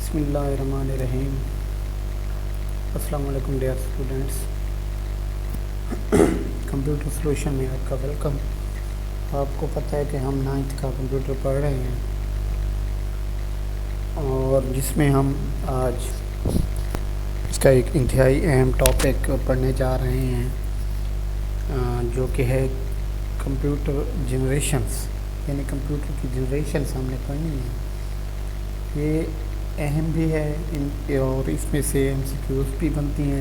بسم اللہ الرحمن الرحیم۔ السلام علیکم ڈیئر اسٹوڈنٹس، کمپیوٹر سلوشن میں آپ کا ویلکم۔ آپ کو پتہ ہے کہ ہم 9th کا کمپیوٹر پڑھ رہے ہیں اور جس میں ہم آج اس کا ایک انتہائی اہم ٹاپک پڑھنے جا رہے ہیں جو کہ ہے کمپیوٹر جنریشنز، یعنی کمپیوٹر کی جنریشنز ہم نے پڑھنی ہے۔ یہ اہم بھی ہے اور اس میں سے MCQs بھی بنتی ہیں۔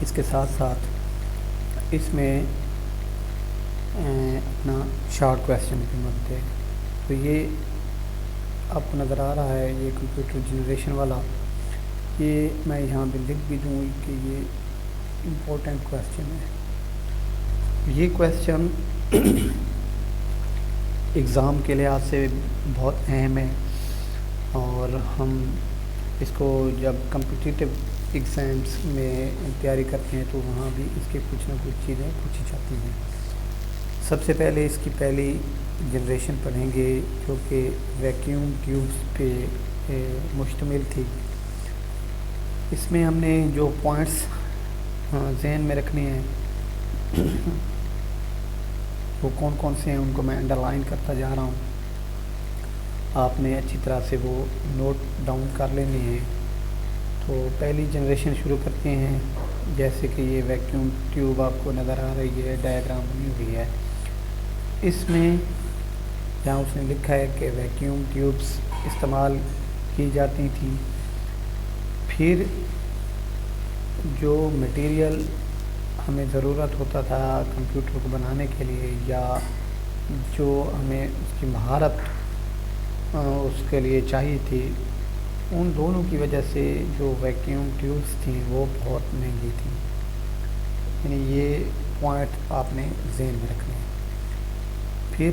اس کے ساتھ ساتھ اس میں اپنا شارٹ کویسچن بھی بنتے ہیں۔ تو یہ آپ کو نظر آ رہا ہے، یہ کمپیوٹر جنریشن والا، یہ میں یہاں پہ لکھ بھی دوں کہ یہ امپورٹنٹ کویسچن ہے۔ یہ کویسچن ایگزام کے لحاظ سے بہت اہم ہے اور ہم اس کو جب کمپٹیٹیو ایگزامس میں تیاری کرتے ہیں تو وہاں بھی اس کے کچھ نہ کچھ چیزیں پوچھی جاتی ہیں۔ سب سے پہلے اس کی پہلی جنریشن پڑھیں گے جو کہ ویکیوم ٹیوبس پہ مشتمل تھی۔ اس میں ہم نے جو پوائنٹس ذہن میں رکھنے ہیں وہ کون کون سے ہیں، ان کو میں انڈر لائن کرتا جا رہا ہوں، آپ نے اچھی طرح سے وہ نوٹ ڈاؤن کر لینے ہیں۔ تو پہلی جنریشن شروع کرتے ہیں، جیسے کہ یہ ویکیوم ٹیوب آپ کو نظر آ رہی ہے، ڈائیگرام بنی ہوئی ہے۔ اس میں جہاں اس نے لکھا ہے کہ ویکیوم ٹیوبس استعمال کی جاتی تھیں، پھر جو مٹیریل ہمیں ضرورت ہوتا تھا کمپیوٹر کو بنانے کے لیے، یا جو ہمیں اس کی مہارت اس کے لیے چاہیے تھی، ان دونوں کی وجہ سے جو ویکیوم ٹیوبس تھیں وہ بہت مہنگی تھیں۔ یعنی یہ پوائنٹ آپ نے ذہن میں رکھنا ہے۔ پھر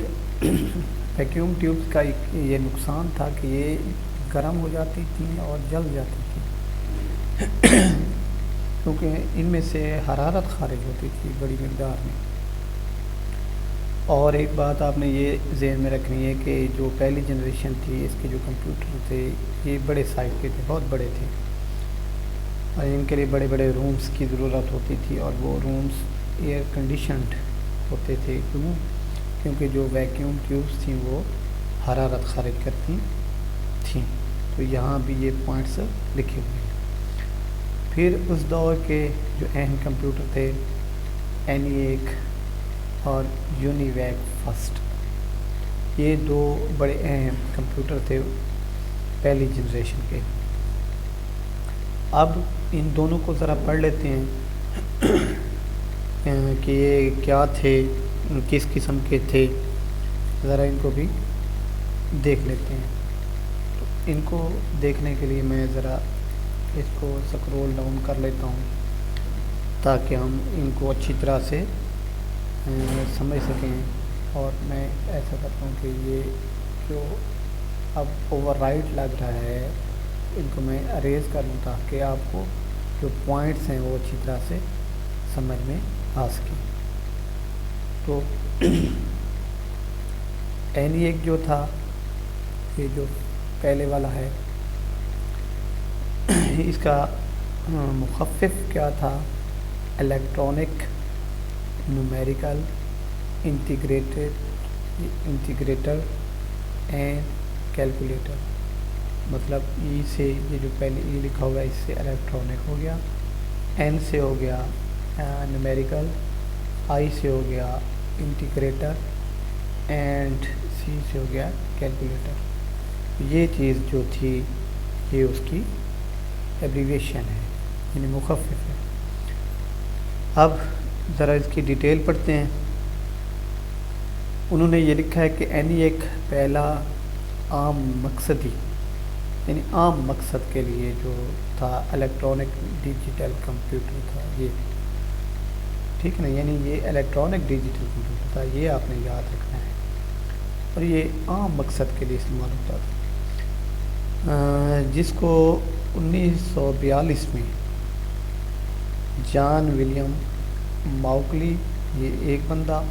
ویکیوم ٹیوبس کا ایک یہ نقصان تھا کہ یہ گرم ہو جاتی تھیں اور جل جاتی تھیں کیونکہ ان میں سے حرارت خارج ہوتی تھی بڑی مقدار میں۔ اور ایک بات آپ نے یہ ذہن میں رکھنی ہے کہ جو پہلی جنریشن تھی اس کے جو کمپیوٹر تھے یہ بڑے سائز کے تھے، بہت بڑے تھے، اور ان کے لیے بڑے بڑے رومز کی ضرورت ہوتی تھی، اور وہ رومز ایئر کنڈیشنڈ ہوتے تھے۔ کیونکہ جو ویکیوم ٹیوبس تھیں وہ حرارت خارج کرتی تھیں۔ تو یہاں بھی یہ پوائنٹس لکھے ہوئے ہیں۔ پھر اس دور کے جو اہم کمپیوٹر تھے ENIAC اور یونیویک فسٹ، یہ دو بڑے اہم کمپیوٹر تھے پہلی جنریشن کے۔ اب ان دونوں کو ذرا پڑھ لیتے ہیں کہ یہ کیا تھے، کس قسم کے تھے، ذرا ان کو بھی دیکھ لیتے ہیں۔ تو ان کو دیکھنے کے لیے میں ذرا اس کو سکرول ڈاؤن کر لیتا ہوں تاکہ ہم ان کو اچھی طرح سے سمجھ سکیں۔ اور میں ایسا کرتا ہوں کہ یہ جو اب اوور رائٹ لگ رہا ہے ان کو میں اریز کر لوں تاکہ آپ کو جو پوائنٹس ہیں وہ اچھی طرح سے سمجھ میں آ سکیں۔ تو ENIAC جو تھا، یہ جو پہلے والا ہے، اس کا مخفف کیا تھا؟ Electronic numerical integrator and calculator. مطلب ای سے یہ جو پہلے ای لکھا ہوا ہے اس سے الیکٹرانک ہو گیا، این سے ہو گیا نومیریکل، آئی سے ہو گیا انٹیگریٹر، اینڈ سی سے ہو گیا کیلکولیٹر۔ یہ چیز جو تھی یہ اس کی ایبریویشن ہے، یعنی مخفف ہے۔ اب ذرا اس کی ڈیٹیل پڑھتے ہیں۔ انہوں نے یہ لکھا ہے کہ ENIAC پہلا عام مقصدی، یعنی عام مقصد کے لیے جو تھا الیکٹرانک ڈیجیٹل کمپیوٹر تھا، یہ ٹھیک ہے نا، یعنی یہ الیکٹرانک ڈیجیٹل کمپیوٹر تھا، یہ آپ نے یاد رکھنا ہے، اور یہ عام مقصد کے لیے استعمال ہوتا تھا، جس کو 1942 میں جان ولیم ماؤکلی، یہ ایک بندہ،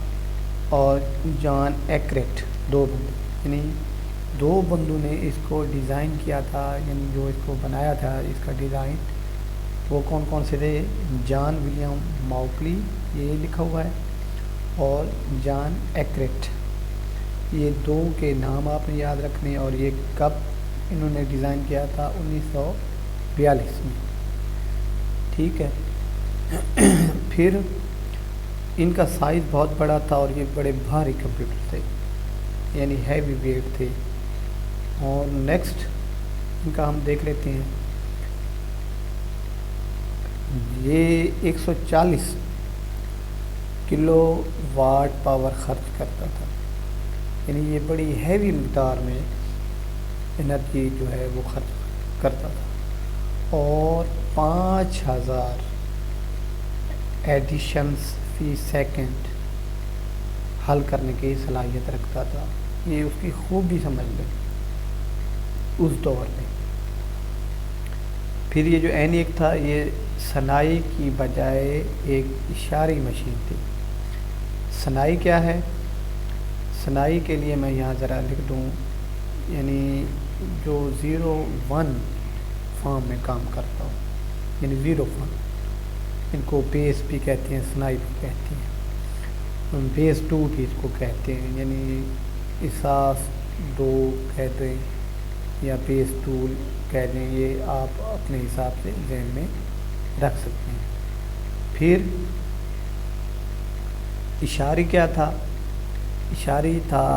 اور جان ایکریٹ، دو بندے، یعنی دو بندوں نے اس کو ڈیزائن کیا تھا، یعنی جو اس کو بنایا تھا اس کا ڈیزائن، وہ کون کون سے تھے؟ جان ولیم ماؤکلی، یہ لکھا ہوا ہے، اور جان ایکریٹ۔ یہ دو کے نام آپ نے یاد رکھنے، اور یہ کب انہوں نے ڈیزائن کیا تھا؟ 1942 میں، ٹھیک ہے۔ پھر ان کا سائز بہت بڑا تھا اور یہ بڑے بھاری کمپیوٹر تھے، یعنی ہیوی ویٹ تھے۔ اور نیکسٹ ان کا ہم دیکھ لیتے ہیں، یہ 140 کلو واٹ پاور خرچ کرتا تھا، یعنی یہ بڑی ہیوی مقدار میں انرجی جو ہے وہ خرچ کرتا تھا، اور 5000 ایڈیشنز فی سیکنڈ حل کرنے کی صلاحیت رکھتا تھا۔ یہ اس کی خوبی سمجھ لیں اس دور میں۔ پھر یہ جو اینیک تھا، یہ صنائی کی بجائے ایک اشاری مشین تھی۔ صنائی کیا ہے؟ صنائی کے لیے میں یہاں ذرا لکھ دوں، یعنی جو 01 فارم میں کام کرتا ہوں، یعنی 0 فارم، ان کو بیس بھی کہتے ہیں، صنائی بھی کہتے ہیں، بیس 2 بھی اس کو کہتے ہیں، یعنی اساس 2 کہتے ہیں یا بیس 2 کہہ دیں، یہ آپ اپنے حساب سے ذہن میں رکھ سکتے ہیں۔ پھر اشاری کیا تھا؟ اشاری تھا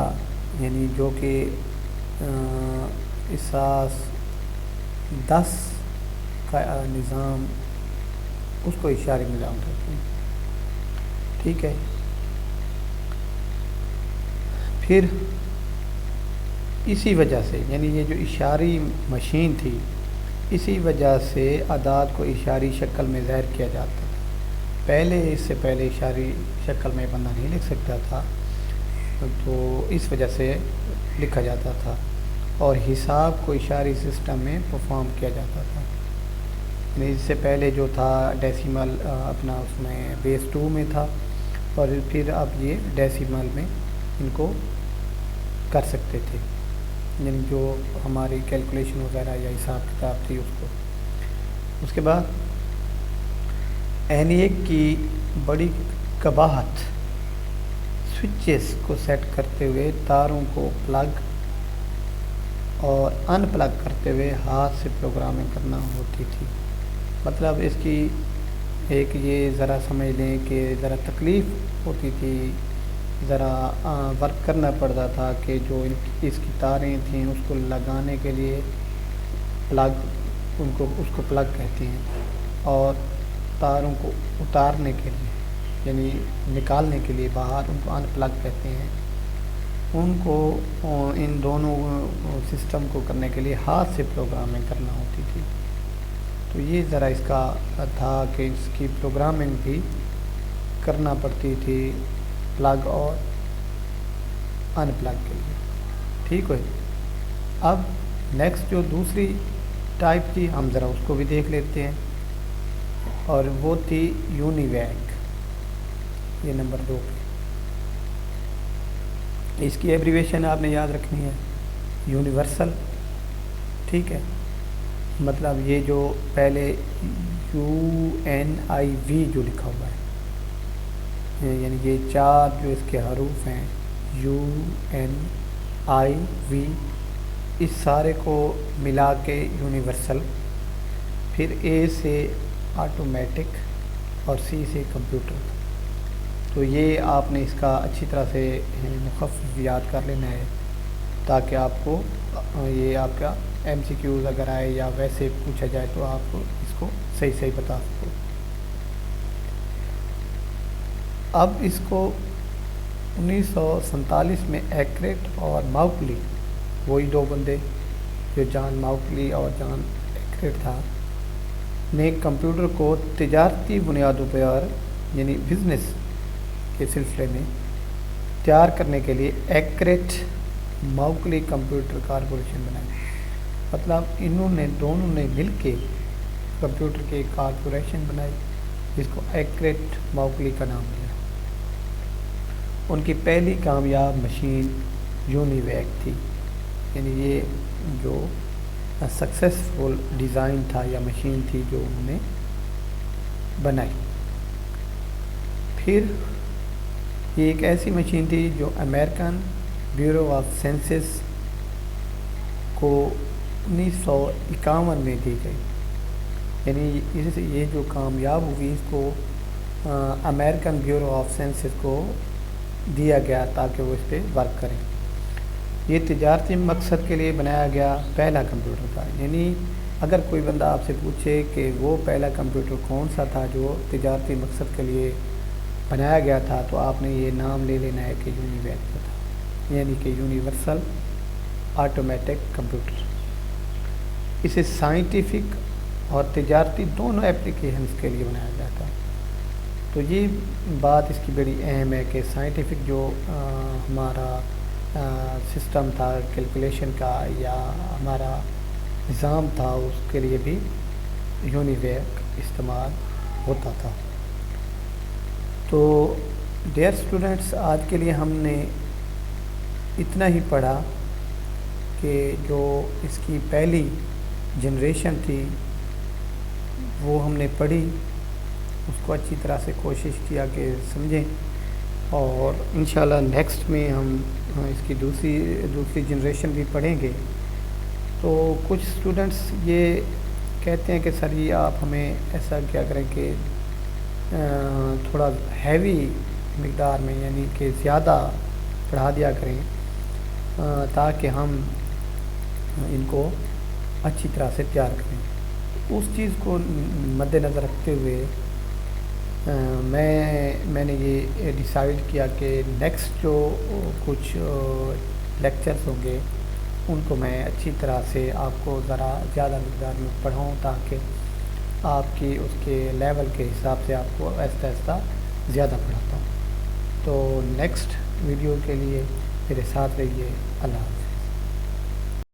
یعنی جو کہ اساس 10 کا نظام، اس کو اشاری نظام کہتے ہیں، ٹھیک ہے۔ پھر اسی وجہ سے، یعنی یہ جو اشاری مشین تھی، اسی وجہ سے اعداد کو اشاری شکل میں ظاہر کیا جاتا تھا۔ پہلے اس سے پہلے اشاری شکل میں بندہ نہیں لکھ سکتا تھا، تو اس وجہ سے لکھا جاتا تھا، اور حساب کو اشاری سسٹم میں پرفارم کیا جاتا تھا۔ یعنی اس سے پہلے جو تھا ڈیسیمل اپنا اس میں بیس 2 میں تھا، اور پھر اب یہ ڈیسیمل میں ان کو کر سکتے تھے، یعنی جو ہماری کیلکولیشن وغیرہ یا حساب کتاب تھی اس کو۔ اس کے بعد اینیک کی بڑی قباحت، سوئچز کو سیٹ کرتے ہوئے تاروں کو پلگ اور ان پلگ کرتے ہوئے ہاتھ سے پروگرامنگ کرنا ہوتی تھی۔ مطلب اس کی ایک یہ ذرا سمجھ لیں کہ ذرا تکلیف ہوتی تھی، ذرا ورک کرنا پڑتا تھا کہ جو اس کی تاریں تھیں اس کو لگانے کے لیے پلگ، اس کو پلگ کہتے ہیں، اور تاروں کو اتارنے کے لیے یعنی نکالنے کے لیے باہر ان کو ان پلگ کہتے ہیں۔ ان کو ان دونوں سسٹم کو کرنے کے لیے ہاتھ سے پروگرامنگ کرنا ہوتی تھی۔ تو یہ ذرا اس کا تھا کہ اس کی پروگرامنگ بھی کرنا پڑتی تھی پلگ اور ان پلگ کے لیے، ٹھیک ہے۔ اب نیکسٹ جو دوسری ٹائپ تھی، ہم ذرا اس کو بھی دیکھ لیتے ہیں، اور وہ تھی یونی ویک، یہ نمبر 2 پہ۔ اس کی ایبریویشن آپ نے یاد رکھنی ہے، یونیورسل، ٹھیک ہے۔ مطلب یہ جو پہلے UNIV جو لکھا ہوا ہے، یعنی یہ 4 جو اس کے حروف ہیں UNIV، اس سارے کو ملا کے یونیورسل، پھر A سے آٹومیٹک اور C سے کمپیوٹر۔ تو یہ آپ نے اس کا اچھی طرح سے مخفف یاد کر لینا ہے، تاکہ آپ کو یہ آپ کا MCQs اگر آئے یا ویسے پوچھا جائے تو آپ اس کو صحیح بتا سکو۔ اب اس کو 1947 میں ایکریٹ اور ماؤکلی، وہی 2 بندے جو جان ماؤکلی اور جان ایکریٹ تھا، نے کمپیوٹر کو تجارتی بنیادوں پر یعنی بزنس کے سلسلے میں تیار کرنے کے لیے ایکریٹ ماؤکلی کمپیوٹر کارپوریشن بنائی۔ مطلب دونوں نے مل کے کمپیوٹر کی ایک کارپوریشن بنائی، جس کو ایکریٹ ماؤکلی کا نام دیا۔ ان کی پہلی کامیاب مشین یونی ویک تھی، یعنی یہ جو سکسیسفل ڈیزائن تھا یا مشین تھی جو انہوں نے بنائی. پھر یہ ایک ایسی مشین تھی جو امریکن بیورو آف سینسس کو 1951 میں دی گئی. یعنی یہ جو کامیاب ہوئی اس کو امریکن بیورو آف سینسس کو دیا گیا تاکہ وہ اس پہ ورک کریں. یہ تجارتی مقصد کے لیے بنایا گیا پہلا کمپیوٹر تھا. یعنی اگر کوئی بندہ آپ سے پوچھے کہ وہ پہلا کمپیوٹر کون سا تھا جو تجارتی مقصد کے لیے بنایا گیا تھا تو آپ نے یہ نام لے لینا ہے کہ یونیویک کا تھا، یعنی کہ یونیورسل آٹومیٹک کمپیوٹر. اسے سائنٹیفک اور تجارتی دونوں اپلیکیشنز کے لیے بنایا گیا تھا. تو یہ بات اس کی بڑی اہم ہے کہ سائنٹیفک جو ہمارا سسٹم تھا کیلکولیشن کا یا ہمارا نظام تھا اس کے لیے بھی یونیویک استعمال ہوتا تھا. تو ڈیئر اسٹوڈنٹس، آج کے لیے ہم نے اتنا ہی پڑھا کہ جو اس کی پہلی جنریشن تھی وہ ہم نے پڑھی، اس کو اچھی طرح سے کوشش کیا کہ سمجھیں، اور انشاءاللہ نیکسٹ میں ہم اس کی دوسری جنریشن بھی پڑھیں گے. تو کچھ اسٹوڈنٹس یہ کہتے ہیں کہ سر یہ آپ ہمیں ایسا کیا کریں کہ تھوڑا ہیوی مقدار میں یعنی کہ زیادہ پڑھا دیا کریں تاکہ ہم ان کو اچھی طرح سے تیار کریں. اس چیز کو مد نظر رکھتے ہوئے میں نے یہ ڈیسائیڈ کیا کہ نیکسٹ جو کچھ لیکچرز ہوں گے ان کو میں اچھی طرح سے آپ کو ذرا زیادہ مقدار میں پڑھاؤں تاکہ آپ کی اس کے لیول کے حساب سے آپ کو آہستہ آہستہ زیادہ پڑھاتا ہوں. تو نیکسٹ ویڈیو کے لیے میرے ساتھ رہیے. اللہ حافظ.